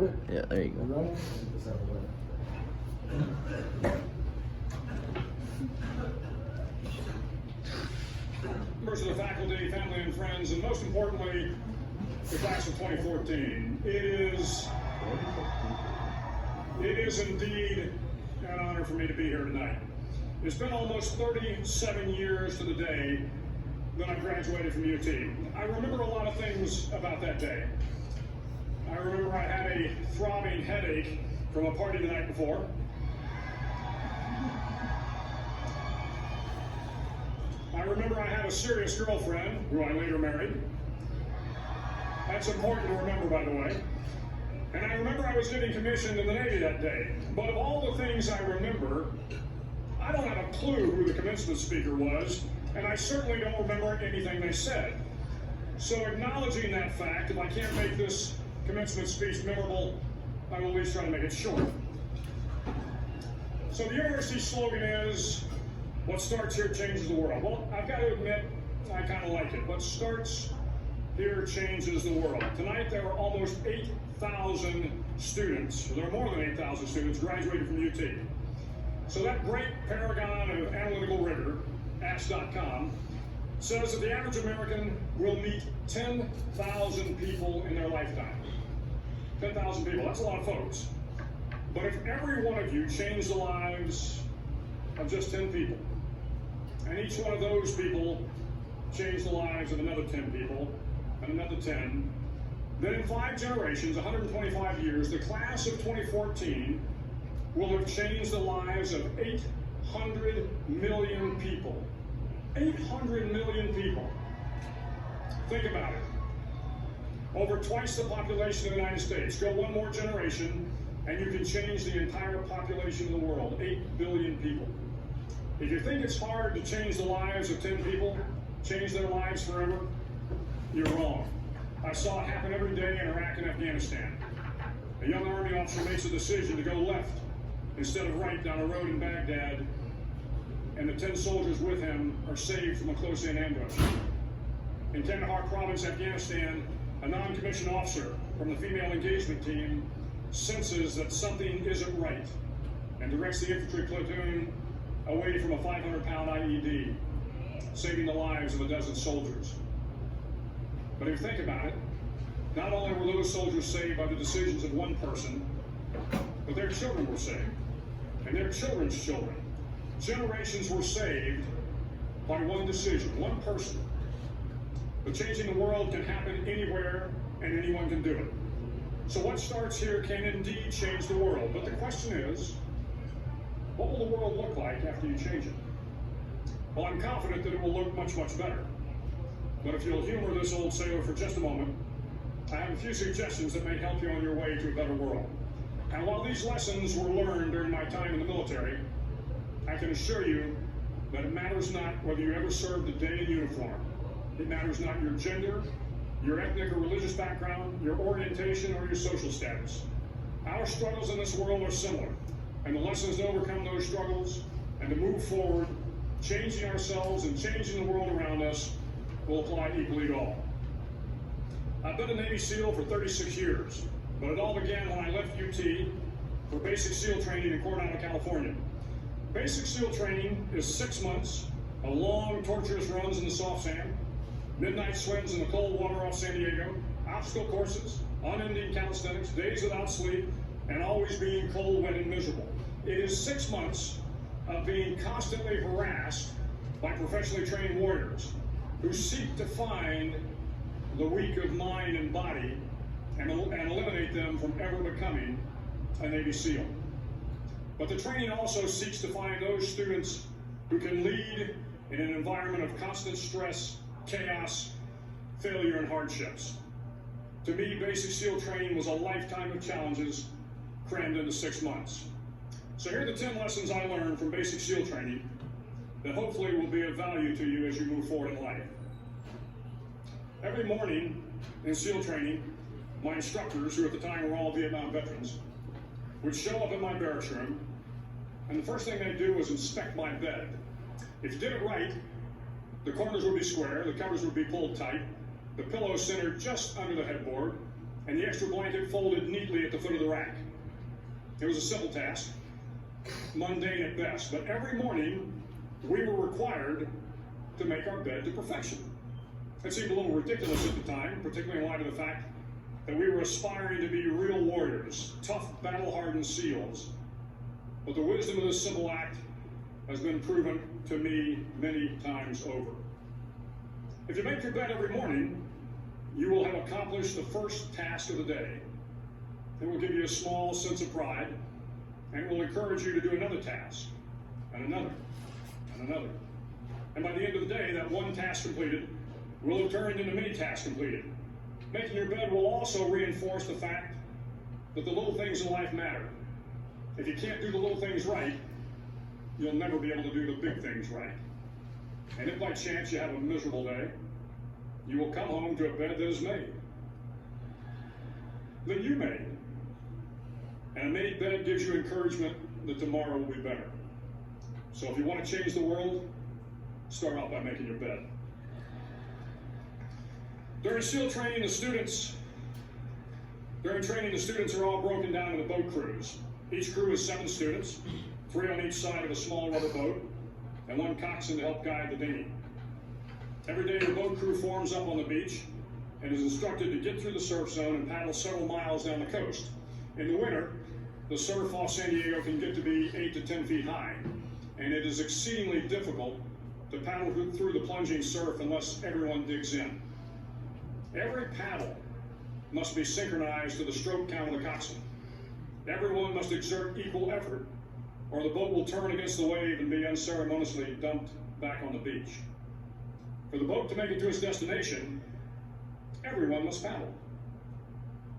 it? Yeah, there you go. Right? Members of the faculty, family, and friends, and most importantly, the class of 2014. It is indeed an honor for me to be here tonight. It's been almost 37 years to the day that I graduated from UT. I remember a lot of things about that day. I remember I had a throbbing headache from a party the night before. I remember I had a serious girlfriend who I later married. That's important to remember, by the way. And I remember I was getting commissioned in the Navy that day. But of all the things I remember, I don't have a clue who the commencement speaker was, and I certainly don't remember anything they said. So acknowledging that fact, if I can't make this commencement speech memorable, I will at least try to make it short. So the university slogan is, what starts here changes the world. Well, I've got to admit, I kind of like it. What starts here changes the world. Tonight there are almost 8,000 students, or there are more than 8,000 students graduated from UT. So that great paragon of analytical rigor, Ask.com, says that the average American will meet 10,000 people in their lifetime. 10,000 people, that's a lot of folks. But if every one of you changed the lives of just 10 people, and each one of those people changed the lives of another 10 people, and another 10, then in 5 generations, 125 years, the class of 2014 will have changed the lives of 800 million people. 800 million people. Think about it. Over twice the population of the United States. Go one more generation, and you can change the entire population of the world. 8 billion people. If you think it's hard to change the lives of 10 people, change their lives forever, you're wrong. I saw it happen every day in Iraq and Afghanistan. A young Army officer makes a decision to go left instead of right down a road in Baghdad, and the 10 soldiers with him are saved from a close-in ambush. In Kandahar province, Afghanistan, a non-commissioned officer from the female engagement team senses that something isn't right and directs the infantry platoon away from a 500-pound IED, saving the lives of a dozen soldiers. But if you think about it, not only were those soldiers saved by the decisions of one person, but their children were saved, and their children's children. Generations were saved by one decision, one person. But changing the world can happen anywhere, and anyone can do it. So what starts here can indeed change the world. But the question is, what will the world look like after you change it? Well, I'm confident that it will look much, much better. But if you'll humor this old sailor for just a moment, I have a few suggestions that may help you on your way to a better world. And while these lessons were learned during my time in the military, I can assure you that it matters not whether you ever served a day in uniform. It matters not your gender, your ethnic or religious background, your orientation, or your social status. Our struggles in this world are similar, and the lessons to overcome those struggles and to move forward, changing ourselves and changing the world around us, will apply equally to all. I've been a Navy SEAL for 36 years, but it all began when I left UT for basic SEAL training in Coronado, California. Basic SEAL training is 6 months of long, torturous runs in the soft sand, midnight swims in the cold water off San Diego, obstacle courses, unending calisthenics, days without sleep, and always being cold, wet, and miserable. It is 6 months of being constantly harassed by professionally trained warriors who seek to find the weak of mind and body and eliminate them from ever becoming a Navy SEAL. But the training also seeks to find those students who can lead in an environment of constant stress, chaos, failure, and hardships. To me, basic SEAL training was a lifetime of challenges crammed into 6 months. So here are the 10 lessons I learned from basic SEAL training that hopefully will be of value to you as you move forward in life. Every morning in SEAL training, my instructors, who at the time were all Vietnam veterans, would show up in my barracks room, and the first thing they'd do was inspect my bed. If you did it right, the corners would be square, the covers would be pulled tight, the pillow centered just under the headboard, and the extra blanket folded neatly at the foot of the rack. It was a simple task, mundane at best, but every morning we were required to make our bed to perfection. It seemed a little ridiculous at the time, particularly in light of the fact that we were aspiring to be real warriors, tough, battle-hardened SEALs. But the wisdom of this simple act has been proven to me many times over. If you make your bed every morning, you will have accomplished the first task of the day. It will give you a small sense of pride, and it will encourage you to do another task, and another, and another. And by the end of the day, that one task completed will have turned into many tasks completed. Making your bed will also reinforce the fact that the little things in life matter. If you can't do the little things right, you'll never be able to do the big things right. And if by chance you have a miserable day, you will come home to a bed that is made. That you made. And a made bed gives you encouragement that tomorrow will be better. So if you want to change the world, start out by making your bed. During training, the students are all broken down into boat crews. Each crew is 7 students, 3 on each side of a small rubber boat, and 1 coxswain to help guide the dinghy. Every day, the boat crew forms up on the beach and is instructed to get through the surf zone and paddle several miles down the coast. In the winter, the surf off San Diego can get to be 8 to 10 feet high, and it is exceedingly difficult to paddle through the plunging surf unless everyone digs in. Every paddle must be synchronized to the stroke count of the coxswain. Everyone must exert equal effort, or the boat will turn against the wave and be unceremoniously dumped back on the beach. For the boat to make it to its destination, everyone must paddle.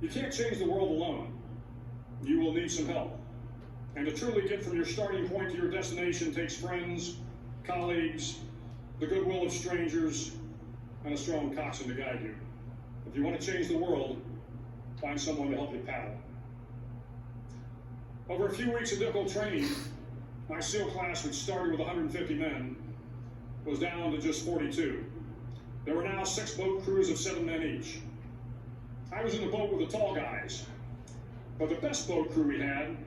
You can't change the world alone. You will need some help. And to truly get from your starting point to your destination takes friends, colleagues, the goodwill of strangers, and a strong coxswain to guide you. If you want to change the world, find someone to help you paddle. Over a few weeks of difficult training, my SEAL class, which started with 150 men, was down to just 42. There were now 6 boat crews of 7 men each. I was in the boat with the tall guys, but the best boat crew we had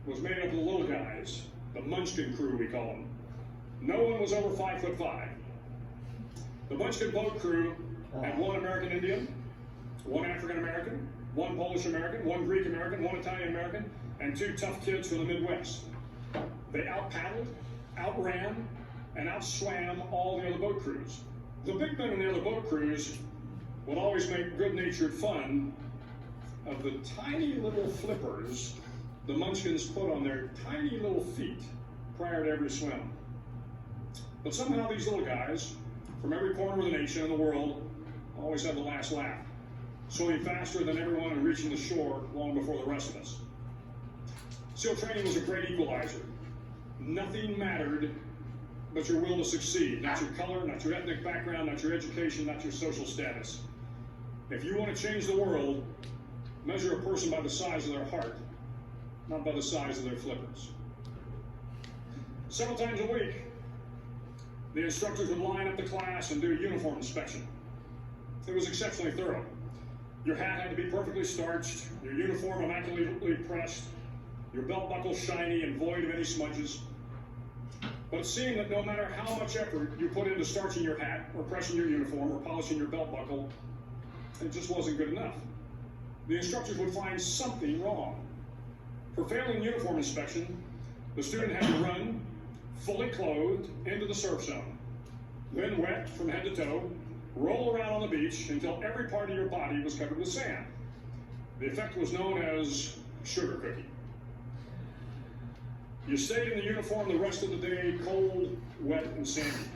was made up of the little guys, the Munchkin crew we call them. No one was over 5'5". The Munchkin boat crew had 1 American Indian, 1 African American, 1 Polish American, 1 Greek American, 1 Italian American, and 2 tough kids from the Midwest. They out-paddled, outran, and outswam all the other boat crews. The big men in the other boat crews would always make good-natured fun of the tiny little flippers the Munchkins put on their tiny little feet prior to every swim. But somehow these little guys, from every corner of the nation and the world, always had the last laugh, swimming faster than everyone and reaching the shore long before the rest of us. SEAL training was a great equalizer. Nothing mattered but your will to succeed, not your color, not your ethnic background, not your education, not your social status. If you want to change the world, measure a person by the size of their heart, not by the size of their flippers. Several times a week, the instructors would line up the class and do a uniform inspection. It was exceptionally thorough. Your hat had to be perfectly starched, your uniform immaculately pressed, your belt buckle shiny and void of any smudges. But it seemed that no matter how much effort you put into starching your hat, or pressing your uniform, or polishing your belt buckle, it just wasn't good enough. The instructors would find something wrong. For failing uniform inspection, the student had to run, fully clothed, into the surf zone. Then wet from head to toe, roll around on the beach until every part of your body was covered with sand. The effect was known as sugar cookie. You stayed in the uniform the rest of the day, cold, wet, and sandy.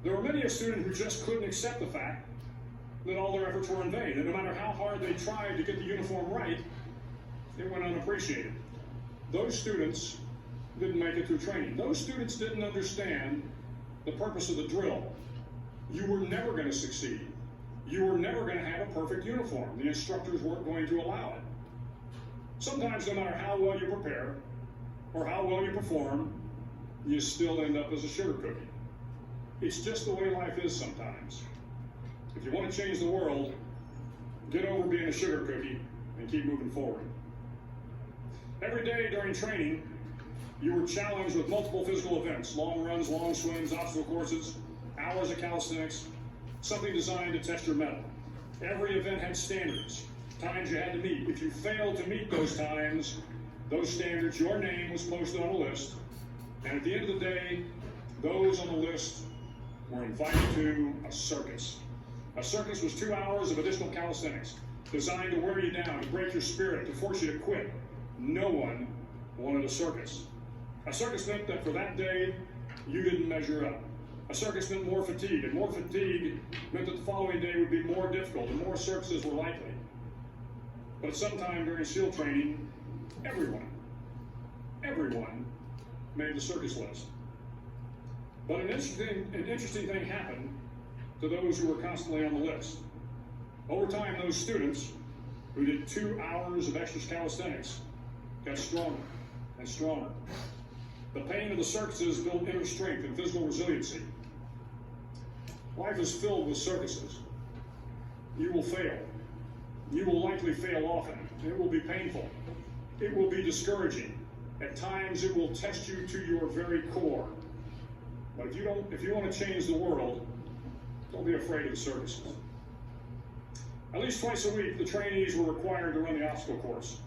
There were many a student who just couldn't accept the fact that all their efforts were in vain, and no matter how hard they tried to get the uniform right, it went unappreciated. Those students didn't make it through training. Those students didn't understand the purpose of the drill. You were never going to succeed. You were never going to have a perfect uniform. The instructors weren't going to allow it. Sometimes, no matter how well you prepare or how well you perform, you still end up as a sugar cookie. It's just the way life is sometimes. If you want to change the world, get over being a sugar cookie and keep moving forward. Every day during training, you were challenged with multiple physical events: long runs, long swims, obstacle courses, hours of calisthenics, something designed to test your mettle. Every event had standards, times you had to meet. If you failed to meet those times, those standards, your name was posted on a list, and at the end of the day, those on the list were invited to a circus. A circus was 2 hours of additional calisthenics, designed to wear you down, to break your spirit, to force you to quit. No one wanted a circus. A circus meant that for that day, you didn't measure up. A circus meant more fatigue, and more fatigue meant that the following day would be more difficult, and more circuses were likely. But at some time during SEAL training, everyone made the circus list. But an interesting thing happened to those who were constantly on the list. Over time, those students who did 2 hours of extra calisthenics got stronger and stronger. The pain of the circuses built inner strength and physical resiliency. Life is filled with circuses. You will fail. You will likely fail often. It will be painful. It will be discouraging. At times, it will test you to your very core. But if you want to change the world, don't be afraid of the circuses. At least twice a week, the trainees were required to run the obstacle course.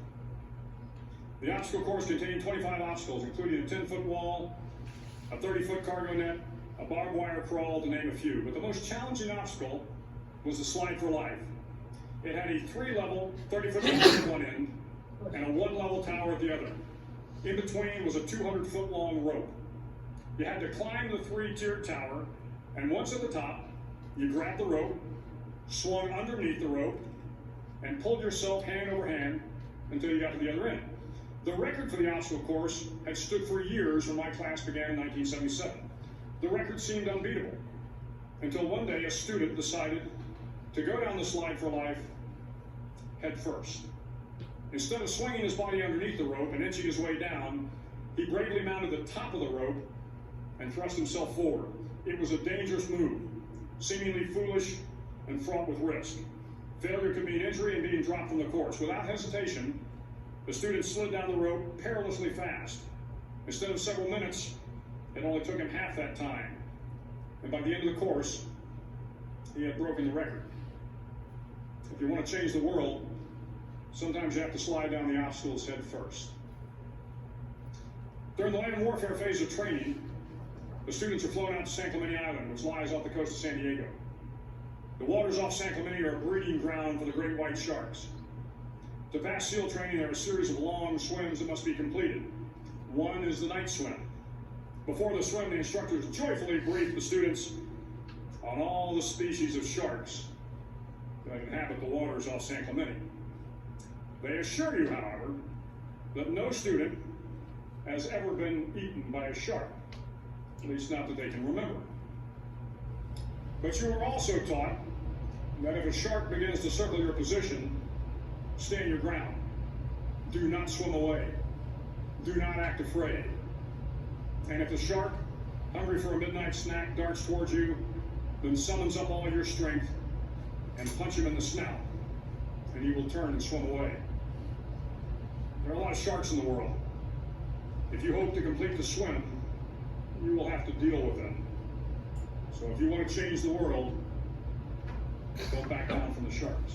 The obstacle course contained 25 obstacles, including a 10-foot wall, a 30-foot cargo net, a barbed wire crawl, to name a few. But the most challenging obstacle was the slide for life. It had a 3-level, 30-foot wall at one end, and a 1-level tower at the other. In between was a 200-foot long rope. You had to climb the 3-tiered tower, and once at the top, you grabbed the rope, swung underneath the rope, and pulled yourself hand over hand until you got to the other end. The record for the obstacle course had stood for years when my class began in 1977. The record seemed unbeatable, until one day a student decided to go down the slide for life head first. Instead of swinging his body underneath the rope and inching his way down, he bravely mounted the top of the rope and thrust himself forward. It was a dangerous move, seemingly foolish and fraught with risk. Failure could mean injury and being dropped from the course. Without hesitation, the student slid down the rope perilously fast. Instead of several minutes, it only took him half that time. And by the end of the course, he had broken the record. If you want to change the world, sometimes you have to slide down the obstacles head first. During the land warfare phase of training, the students are flown out to San Clemente Island, which lies off the coast of San Diego. The waters off San Clemente are a breeding ground for the great white sharks. To pass SEAL training, there are a series of long swims that must be completed. One is the night swim. Before the swim, the instructors joyfully brief the students on all the species of sharks that inhabit the waters off San Clemente. They assure you, however, that no student has ever been eaten by a shark, at least not that they can remember. But you are also taught that if a shark begins to circle your position, stand your ground. Do not swim away. Do not act afraid. And if the shark, hungry for a midnight snack, darts towards you, then summons up all your strength and punch him in the snout, and he will turn and swim away. There are a lot of sharks in the world. If you hope to complete the swim, you will have to deal with them. So if you want to change the world, don't back down from the sharks.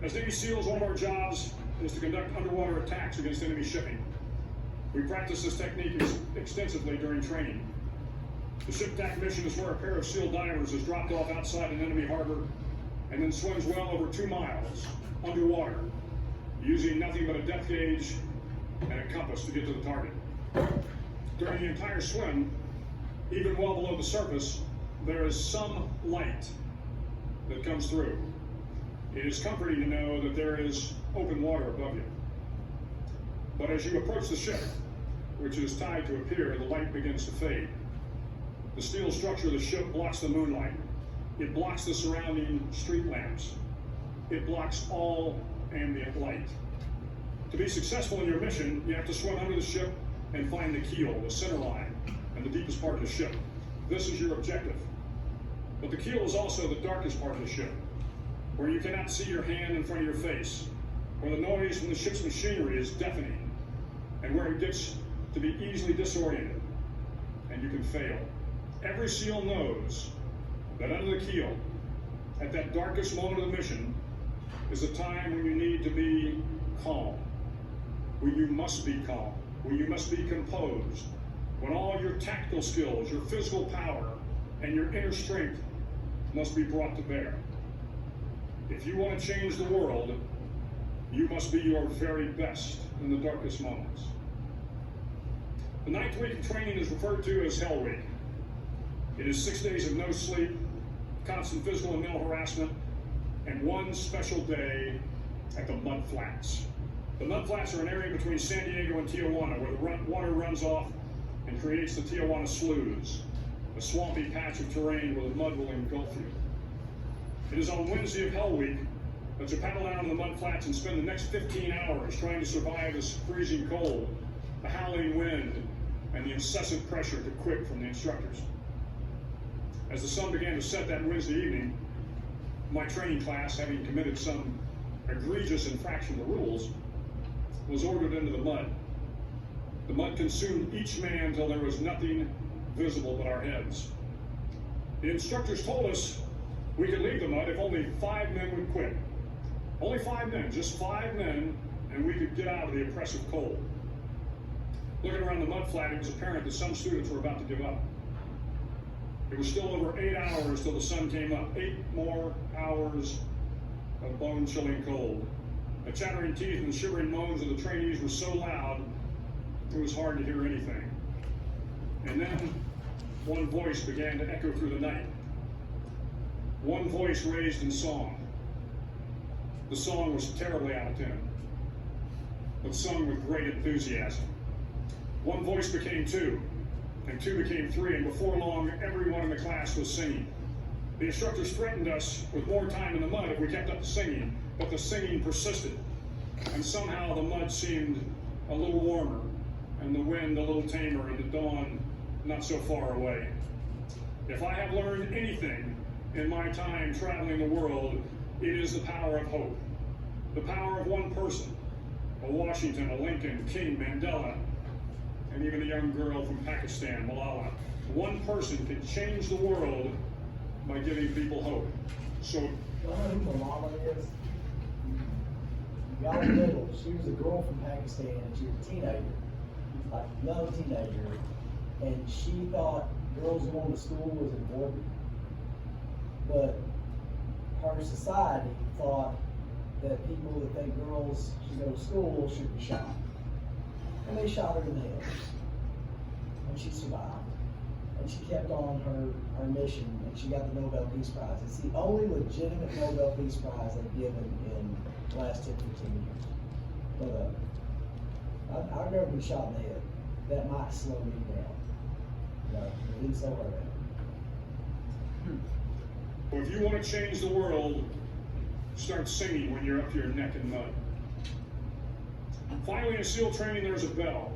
As Navy SEALs, one of our jobs is to conduct underwater attacks against enemy shipping. We practice this technique extensively during training. The ship attack mission is where a pair of SEAL divers is dropped off outside an enemy harbor and then swims well over 2 miles underwater, using nothing but a depth gauge and a compass to get to the target. During the entire swim, even well below the surface, there is some light that comes through. It is comforting to know that there is open water above you. But as you approach the ship, which is tied to a pier, the light begins to fade. The steel structure of the ship blocks the moonlight. It blocks the surrounding street lamps. It blocks all ambient light. To be successful in your mission, you have to swim under the ship and find the keel, the center line, and the deepest part of the ship. This is your objective. But the keel is also the darkest part of the ship. where you cannot see your hand in front of your face, where the noise from the ship's machinery is deafening, and where it gets to be easily disoriented, and you can fail. Every SEAL knows that under the keel, at that darkest moment of the mission, is a time when you need to be calm, when you must be calm, when you must be composed, when all your tactical skills, your physical power, and your inner strength must be brought to bear. If you want to change the world, you must be your very best in the darkest moments. The 9th week of training is referred to as Hell Week. It is 6 days of no sleep, constant physical and mental harassment, and one special day at the Mud Flats. The Mud Flats are an area between San Diego and Tijuana where the water runs off and creates the Tijuana Sloughs, a swampy patch of terrain where the mud will engulf you. It is on Wednesday of Hell Week that you paddle down to the Mud Flats and spend the next 15 hours trying to survive this freezing cold, the howling wind, and the incessant pressure to quit from the instructors. As the sun began to set that Wednesday evening, my training class, having committed some egregious infraction of the rules, was ordered into the mud. The mud consumed each man till there was nothing visible but our heads. The instructors told us we could leave the mud if only 5 men would quit. Only 5 men, just 5 men, and we could get out of the oppressive cold. Looking around the mud flat, it was apparent that some students were about to give up. It was still over 8 hours till the sun came up. 8 more hours of bone-chilling cold. The chattering teeth and shivering moans of the trainees were so loud, it was hard to hear anything. And then one voice began to echo through the night. One voice raised in song. The song was terribly out of tune, but sung with great enthusiasm. One voice became 2, and 2 became 3, and before long, everyone in the class was singing. The instructors threatened us with more time in the mud if we kept up the singing, but the singing persisted, and somehow the mud seemed a little warmer, and the wind a little tamer, and the dawn not so far away. If I have learned anything in my time traveling the world, it is the power of hope. The power of one person, a Washington, a Lincoln, King, Mandela, and even a young girl from Pakistan, Malala. One person can change the world by giving people hope. So, you know who Malala is? Y'all know, she was a girl from Pakistan, and she was a teenager, like young teenager, and she thought girls going to school was important, but her society thought that people that think girls should go to school should be shot. And they shot her in the head. And she survived. And she kept on her mission, and she got the Nobel Peace Prize. It's the only legitimate Nobel Peace Prize they've given in the last 10, 15 years. But I've never been shot in the head. That might slow me down. No, it didn't slow her down. if you want to change the world, start singing when you're up to your neck in mud. Finally, in SEAL training, there's a bell.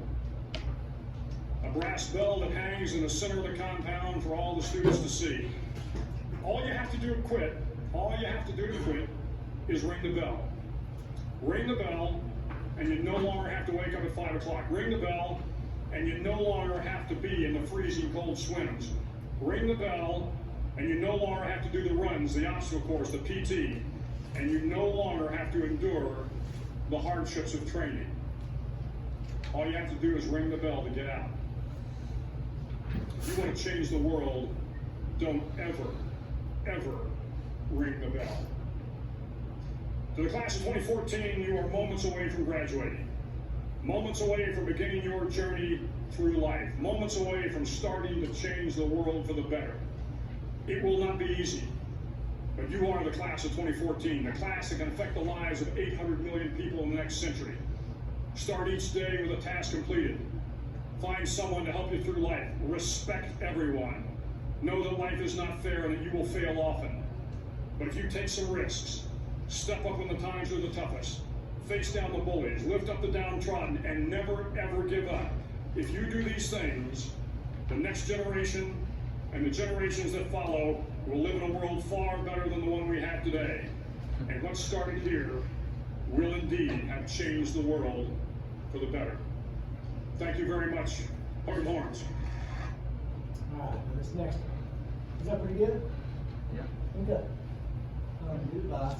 A brass bell that hangs in the center of the compound for all the students to see. All you have to do to quit, is ring the bell. Ring the bell, and you no longer have to wake up at 5 o'clock. Ring the bell, and you no longer have to be in the freezing cold swims. Ring the bell, and you no longer have to do the runs, the obstacle course, the PT, and you no longer have to endure the hardships of training. All you have to do is ring the bell to get out. If you want to change the world, don't ever ring the bell. To the class of 2014, you are moments away from graduating. Moments away from beginning your journey through life. Moments away from starting to change the world for the better. It will not be easy, but you are the class of 2014, the class that can affect the lives of 800 million people in the next century. Start each day with a task completed. Find someone to help you through life. Respect everyone. Know that life is not fair and that you will fail often. But if you take some risks, step up when the times are the toughest, face down the bullies, lift up the downtrodden, and never ever give up. If you do these things, the next generation and the generations that follow will live in a world far better than the one we have today. And what started here will indeed have changed the world for the better. Thank you very much. Hard horns. All right, now this next one. Is that pretty good? Yeah. Okay. Good advice.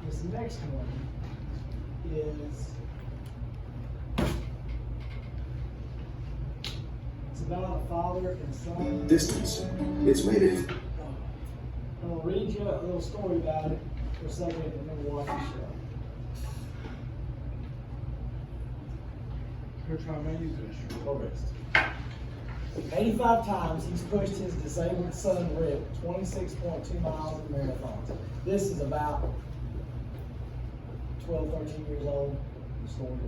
This next one is, it's about a father and son. Distance. It's Mayday. I'm gonna read you a little story about it for a second and then we'll watch the show. Coach, how many is this? Go rest. 85 times he's pushed his disabled son Rick 26.2 miles in marathons. This is about 12, 13 years old, the story.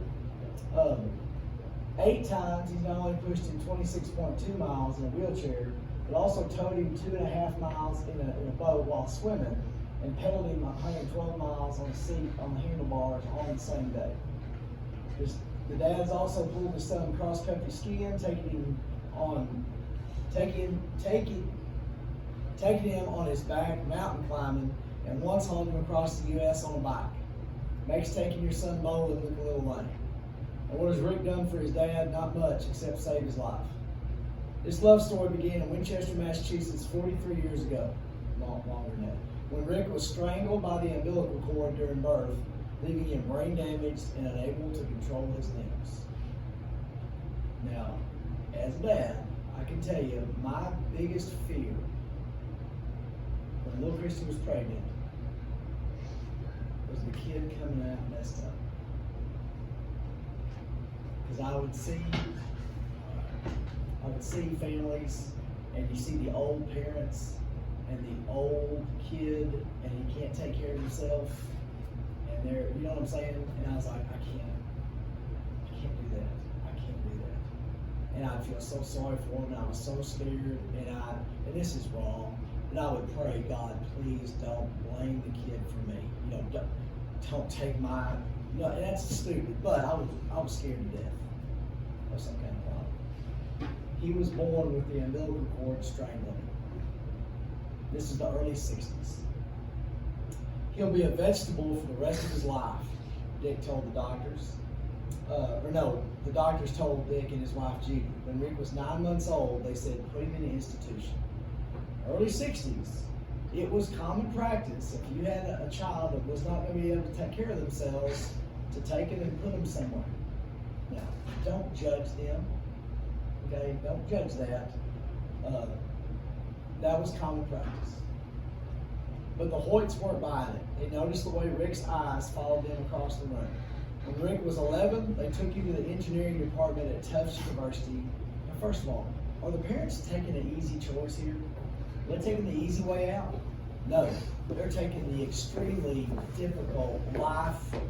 8 times he's not only pushed him 26.2 miles in a wheelchair, but also towed him 2.5 miles in a boat while swimming, and pedaled him 112 miles on a seat on the handlebars on the same day. The dad's also pulled his son cross-country skiing, taking him on his back mountain climbing, and once hauled him across the U.S. on a bike. Makes taking your son bowling look a little lame. And what has Rick done for his dad? Not much, except save his life. This love story began in Winchester, Massachusetts 43 years ago, longer than that, when Rick was strangled by the umbilical cord during birth, leaving him brain damaged and unable to control his limbs. Now, as a dad, I can tell you my biggest fear when little Christy was pregnant was the kid coming out messed up. Because I would see families, and you see the old parents and the old kid, and he can't take care of himself, and they're, you know what I'm saying? And I was like, I can't do that. And I feel so sorry for him, and I was so scared, and this is wrong, but I would pray, God, please don't blame the kid for me. You know, don't take my, and that's stupid, but I was scared to death of some kind of problem. He was born with the umbilical cord strangling him. This is the early 60s. He'll be a vegetable for the rest of his life, Dick told the doctors. The doctors told Dick and his wife Judy. When Rick was 9 months old, they said, put him in an institution. Early 60s, it was common practice, if you had a child that was not going to be able to take care of themselves, to take them and put them somewhere. Now, don't judge them, okay? Don't judge that. That was common practice. But the Hoyts weren't buying it. They noticed the way Rick's eyes followed them across the room. When Rick was 11, they took him to the engineering department at Tufts University. Now, first of all, are the parents taking an easy choice here? Are they taking the easy way out? No, they're taking the extremely difficult, life-draining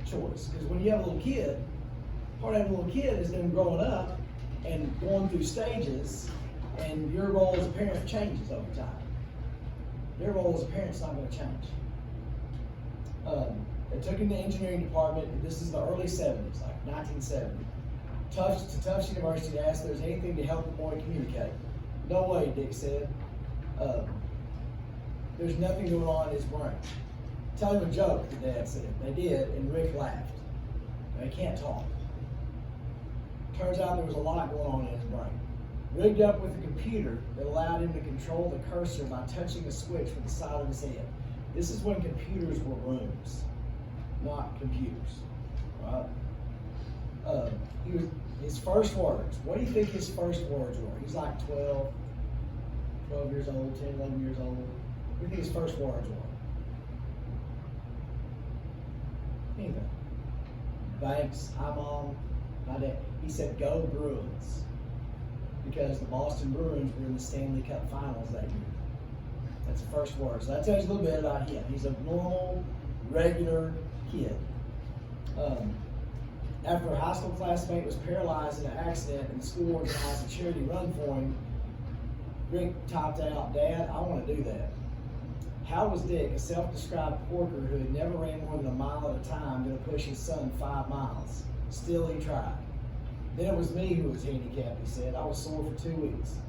choice. Because when you have a little kid, part of having a little kid is them growing up and going through stages, and your role as a parent changes over time. Their role as a parent's not going to change. They took him to the engineering department, and this is the early 70s, like 1970. Tufts University asked if there's anything to help the boy communicate. No way, Dick said. There's nothing going on in his brain. Tell him a joke, the dad said. They did, and Rick laughed. They can't talk. Turns out there was a lot going on in his brain. Rigged up with a computer that allowed him to control the cursor by touching a switch with the side of his head. This is when computers were rooms, not computers. Right? His first words. What do you think his first words were? He's like 12 years old, 10, 11 years old. What do you think his first words were? Anything. Thanks, hi mom, my dad. He said, go Bruins. Because the Boston Bruins were in the Stanley Cup Finals that year. That's the first word. So that tells you a little bit about him. He's a normal, regular kid. After a high school classmate was paralyzed in an accident and the school organized a charity run for him, Rick typed out, Dad, I want to do that. How was Dick, a self-described porker who had never ran more than a mile at a time, going to push his son 5 miles? Still, he tried. Then it was me who was handicapped, he said. I was sore for 2 weeks.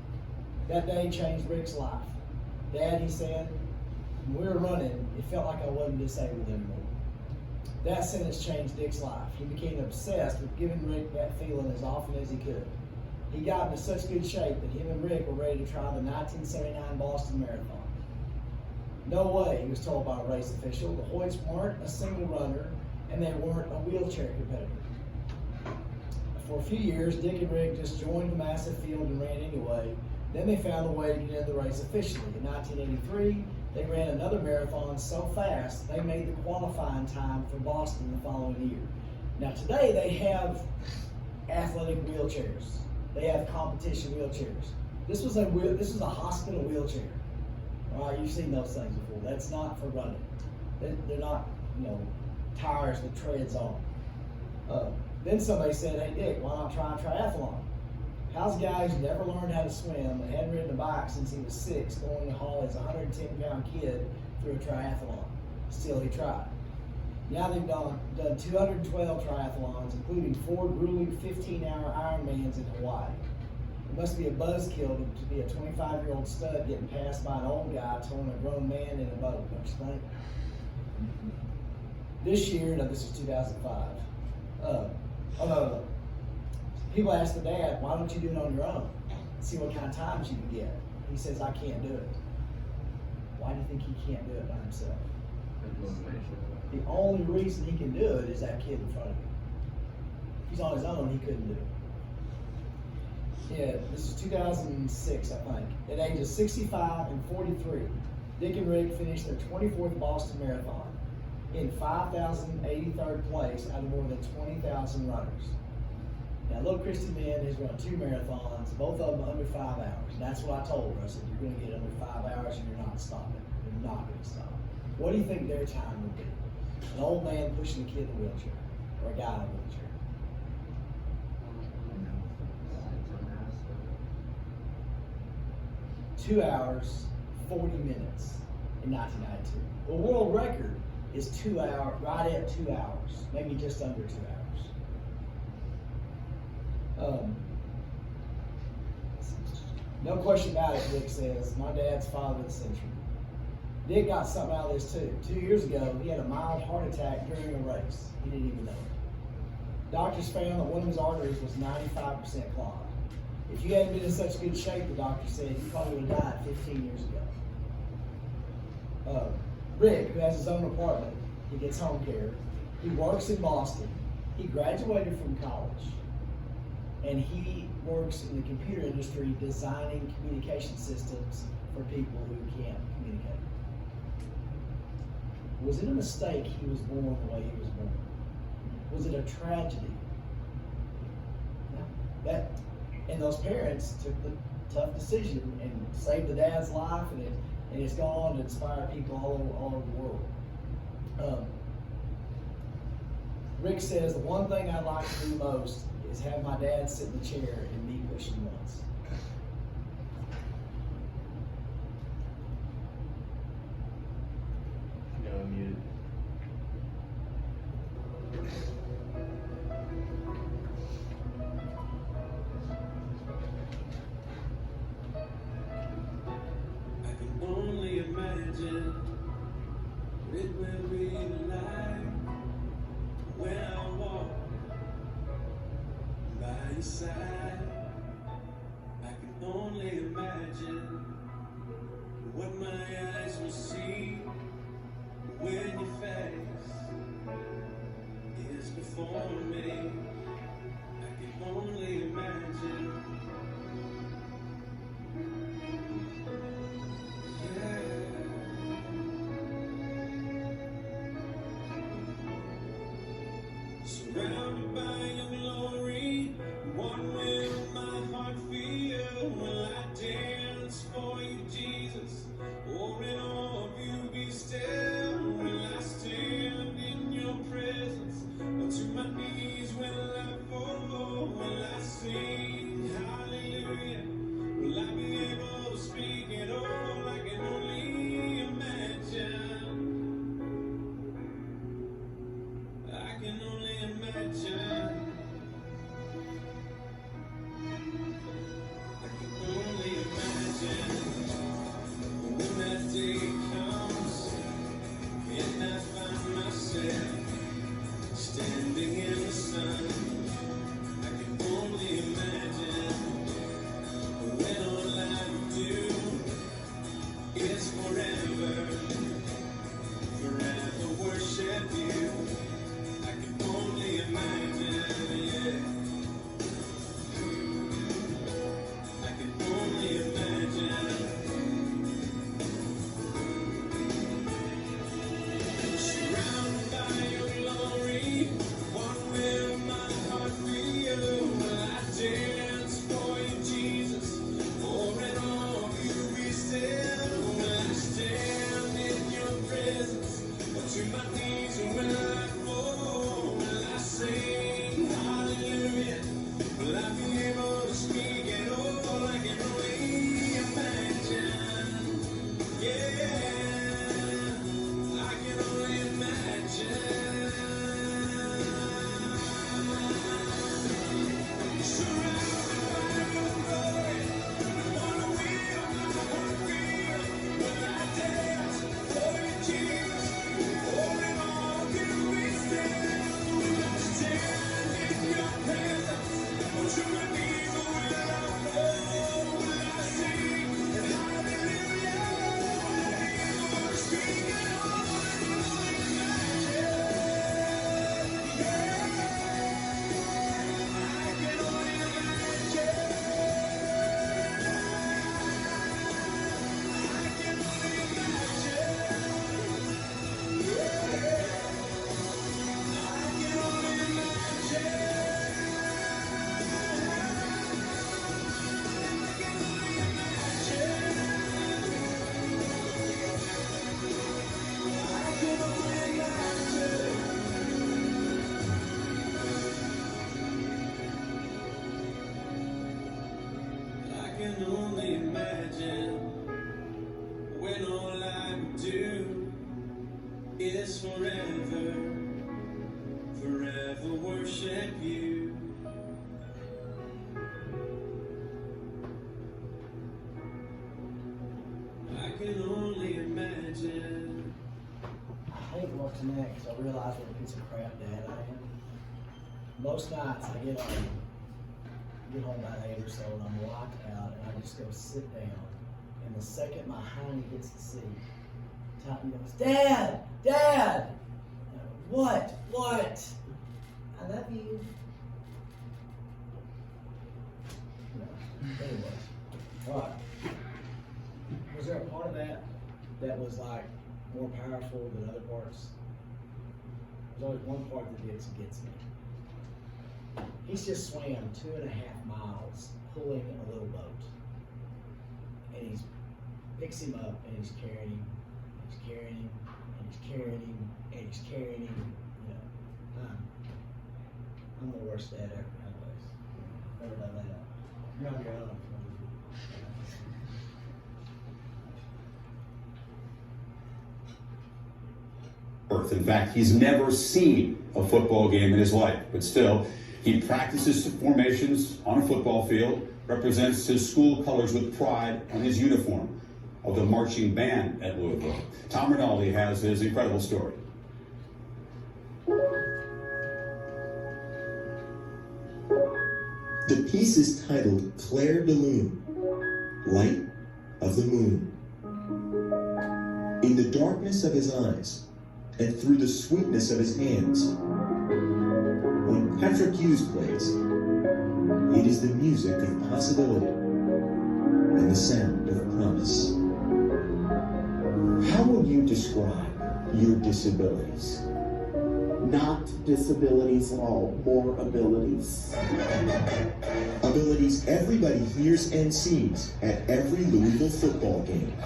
That day changed Rick's life. Dad, he said, when we were running, it felt like I wasn't disabled anymore. That sentence changed Dick's life. He became obsessed with giving Rick that feeling as often as he could. He got into such good shape that him and Rick were ready to try the 1979 Boston Marathon. No way, he was told by a race official. The Hoyts weren't a single runner, and they weren't a wheelchair competitor. For a few years, Dick and Rick just joined the massive field and ran anyway. Then they found a way to get in the race officially. In 1983, they ran another marathon so fast, they made the qualifying time for Boston the following year. Now today, they have athletic wheelchairs. They have competition wheelchairs. This was a hospital wheelchair. All right, you've seen those things before. That's not for running. They're not, tires with treads on. Then somebody said, "Hey Dick, why not try a triathlon?" How's a guy who's never learned how to swim and hadn't ridden a bike since he was 6 going to haul his 110-pound kid through a triathlon? Still, he tried. Now they've done 212 triathlons, including 4 grueling 15-hour Ironmans in Hawaii. It must be a buzzkill to be a 25-year-old stud getting passed by an old guy towing a grown man in a boat, don't you think? This year, this is 2005. No. People ask the dad, "Why don't you do it on your own? See what kind of times you can get." He says, "I can't do it." Why do you think he can't do it by himself? The only reason he can do it is that kid in front of him. If he's on his own, he couldn't do it. Yeah, this is 2006, I think. At ages 65 and 43, Dick and Rick finished their 24th Boston Marathon in 5,083rd place out of more than 20,000 runners. Now, little Christy Mann has run 2 marathons, both of them under 5 hours. And that's what I told her. I said, "You're going to get under 5 hours and you're not stopping. You're not going to stop." What do you think their time would be? An old man pushing a kid in a wheelchair, or a guy in a wheelchair? Two hours, 40 minutes in 1992. The world record is 2 hours, right at 2 hours, maybe just under 2 hours. No question about it, Dick says, my dad's father of the century. Dick got something out of this too. 2 years ago, he had a mild heart attack during a race. He didn't even know it. Doctors found that one of his arteries was 95% clogged. If you hadn't been in such good shape, the doctor said, you probably would have died 15 years ago. Rick, who has his own apartment, he gets home care. He works in Boston. He graduated from college. And he works in the computer industry designing communication systems for people who can't communicate. Was it a mistake he was born the way he was born? Was it a tragedy? No. And those parents took the tough decision and saved the dad's life, and it's gone on to inspire people all over the world. Rick says, the one thing I'd like to do most is have my dad sit in the chair and me push him once. No, I'm muted. I can only imagine it will be like when I walk by your side. I can only imagine what my eyes will see when your face is before me. I can only imagine. Surrounded by your glory, what will my heart feel? Will I dance for you, Jesus? Or in awe of you be still? Will I stand in your presence? Or to my knees will I fall? Will I sing hallelujah? Will I be able to speak at all? I can only imagine. I can only imagine. dance forever, forever worship you. I can only imagine. I hate watching that because I realize what a piece of crap dad I am. Most nights I get home about 8 or so and I'm locked out and I just go sit down. And the second my honey hits the seat, Totten goes, Dad! Dad! And I go, what? What? I love you. No. Anyway. Alright. Was there a part of that that was like more powerful than other parts? There's always one part that gets me. He's just swam 2.5 miles pulling a little boat. And he picks him up and he's carrying him, he's carrying him, and he's carrying him, and he's carrying him. You know, I'm the worst dad ever, anyways. Never done that. You're on your own. In fact, he's never seen a football game in his life, but still, he practices formations on a football field, represents his school colors with pride on his uniform of the marching band at Louisville. Tom Rinaldi has his incredible story. The piece is titled Clair de Lune, Light of the Moon. In the darkness of his eyes, and through the sweetness of his hands, when Patrick Hughes plays, it is the music of possibility and the sound of promise. How would you describe your disabilities? Not disabilities at all, more abilities. Abilities everybody hears and sees at every Louisville football game.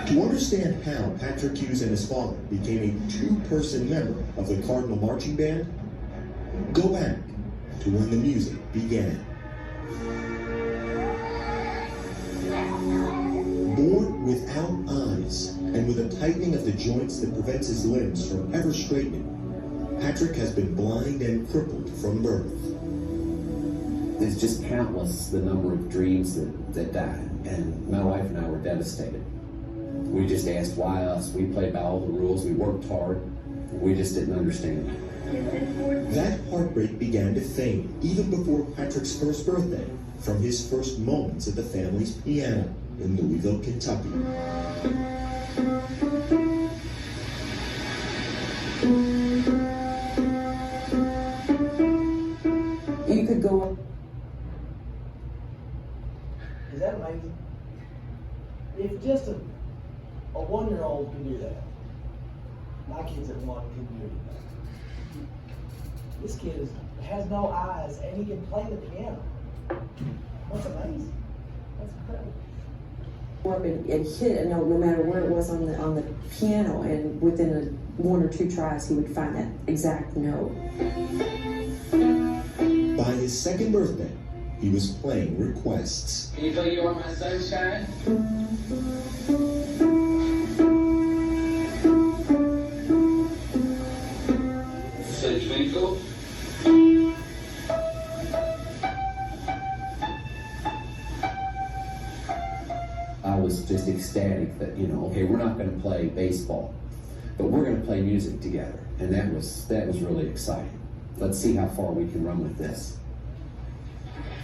To understand how Patrick Hughes and his father became a two-person member of the Cardinal Marching Band, go back to when the music began. Born without eyes and with a tightening of the joints that prevents his limbs from ever straightening, Patrick has been blind and crippled from birth. It's just countless the number of dreams that died, and my wife and I were devastated. We just asked why us. We played by all the rules, we worked hard, we just didn't understand. That heartbreak began to fade even before Patrick's first birthday, from his first moments at the family's piano in Louisville, Kentucky. You could go. Is that amazing? If just a 1-year-old can do that, my kids at 1 can do anything. This kid has no eyes and he can play the piano. That's amazing. That's incredible. Up and hit it, no matter where it was on the piano, and within 1 or 2 tries he would find that exact note. By his second birthday, he was playing requests. Can you play You Are My Sunshine? Say Twinkle. I was just ecstatic that, okay, we're not going to play baseball, but we're going to play music together. And that was really exciting. Let's see how far we can run with this.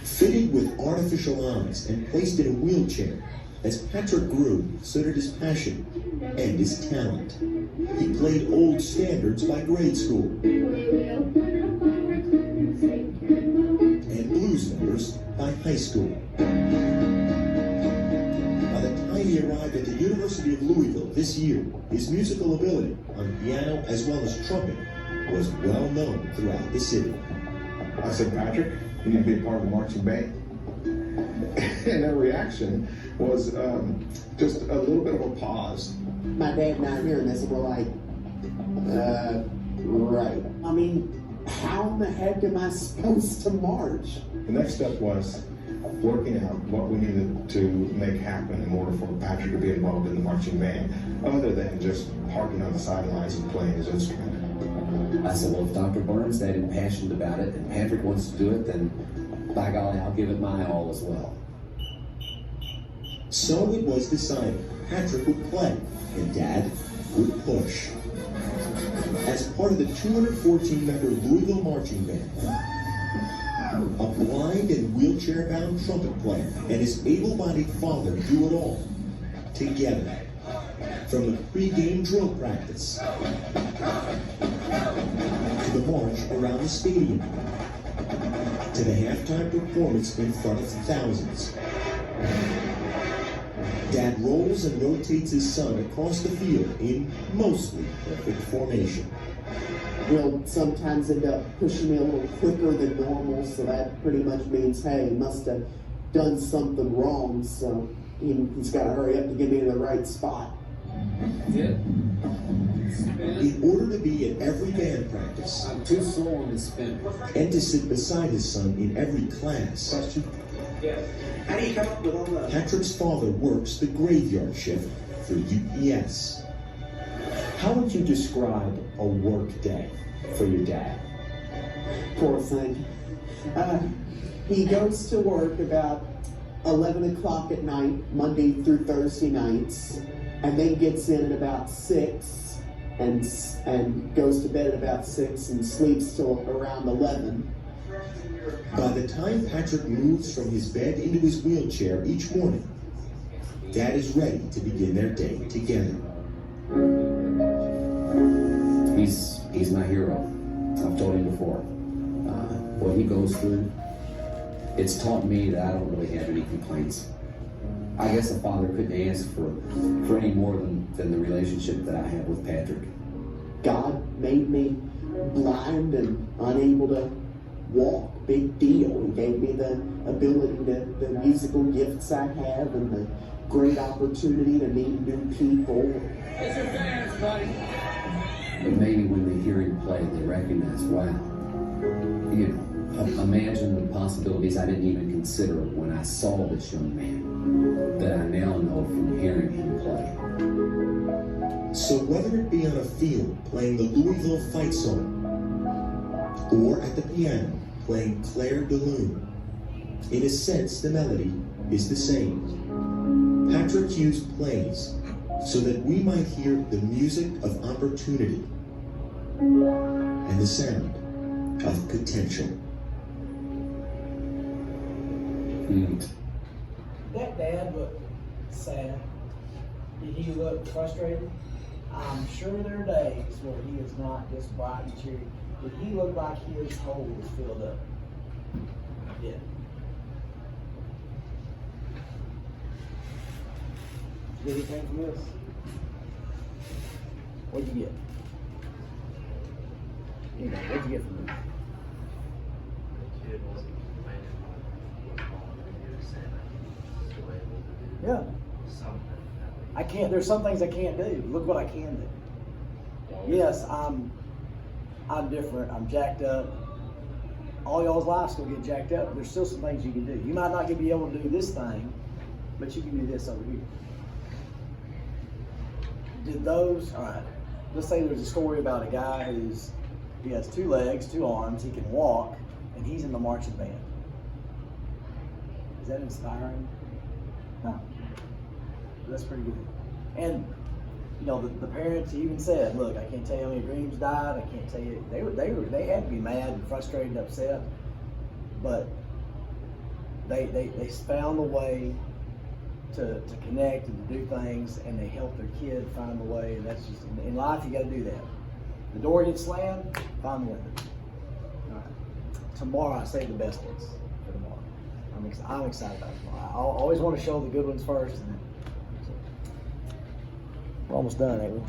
Fitted with artificial eyes and placed in a wheelchair, as Patrick grew, so did his passion and his talent. He played old standards by grade school and blues numbers by high school. By the time he arrived at the University of Louisville this year, his musical ability on piano as well as trumpet was well known throughout the city. I said, Patrick, you need to be a part of the marching band. And their reaction was just a little bit of a pause. My dad not hearing this, we're like, right. I mean, how in the heck am I supposed to march? The next step was working out what we needed to make happen in order for Patrick to be involved in the marching band, other than just parking on the sidelines and playing his instrument. I said, well, if Dr. Burns that impassioned about it and Patrick wants to do it, then by golly, I'll give it my all as well. So it was decided Patrick would play and Dad would push. As part of the 214-member Louisville Marching Band, a blind and wheelchair-bound trumpet player and his able-bodied father do it all together. From the pre-game drill practice to the march around the stadium to the halftime performance in front of thousands. Dad rolls and rotates his son across the field in mostly perfect formation. Will sometimes end up pushing me a little quicker than normal, so that pretty much means, hey, he must have done something wrong, so he's got to hurry up to get me in the right spot. Yeah. In order to be at every band practice I'm too slow on the spin. and to sit beside his son in every class, How do you come up with all that? Patrick's father works the graveyard shift for UPS. How would you describe a work day for your dad? Poor thing. He goes to work about 11 o'clock at night, Monday through Thursday nights, and then gets in at about 6 and goes to bed at about 6 and sleeps till around 11. By the time Patrick moves from his bed into his wheelchair each morning, Dad is ready to begin their day together. He's my hero. I've told him before. What he goes through, it's taught me that I don't really have any complaints. I guess a father couldn't ask for any more than the relationship that I have with Patrick. God made me blind and unable to walk. Big deal. He gave me the ability, the musical gifts I have, and the great opportunity to meet new people. It's your fans, buddy. But maybe when they hear him play, they recognize, wow, you know, imagine the possibilities I didn't even consider when I saw this young man that I now know from hearing him play. So whether it be on a field playing the Louisville fight song, or at the piano playing Claire de Lune, in a sense the melody is the same. Patrick Hughes plays so that we might hear the music of opportunity and the sound of potential. That dad looked sad. Did he look frustrated? I'm sure there are days where he is not just bright and cheery. Did he look like his hole was filled up? Yeah. Did anything from this? What'd you get? You know, what'd you get from this? Yeah. I can't, there's some things I can't do. Look what I can do. Yes, I'm different. I'm jacked up. All y'all's lives gonna get jacked up. There's still some things you can do. You might not be able to do this thing, but you can do this over here. Did those, all right, let's say there's a story about a guy he has 2 legs, 2 arms, he can walk, and he's in the marching band. Is that inspiring? No. That's pretty good. And, you know, the parents even said, look, I can't tell you how many dreams died, I can't tell you, they had to be mad and frustrated and upset, but they found a way to connect and to do things, and they help their kid find the way, and that's just, in life you gotta do that. The door gets slammed, find the window. All right. Tomorrow I save the best ones for tomorrow. I'm excited about tomorrow. I always want to show the good ones first, and then, we're almost done, ain't we?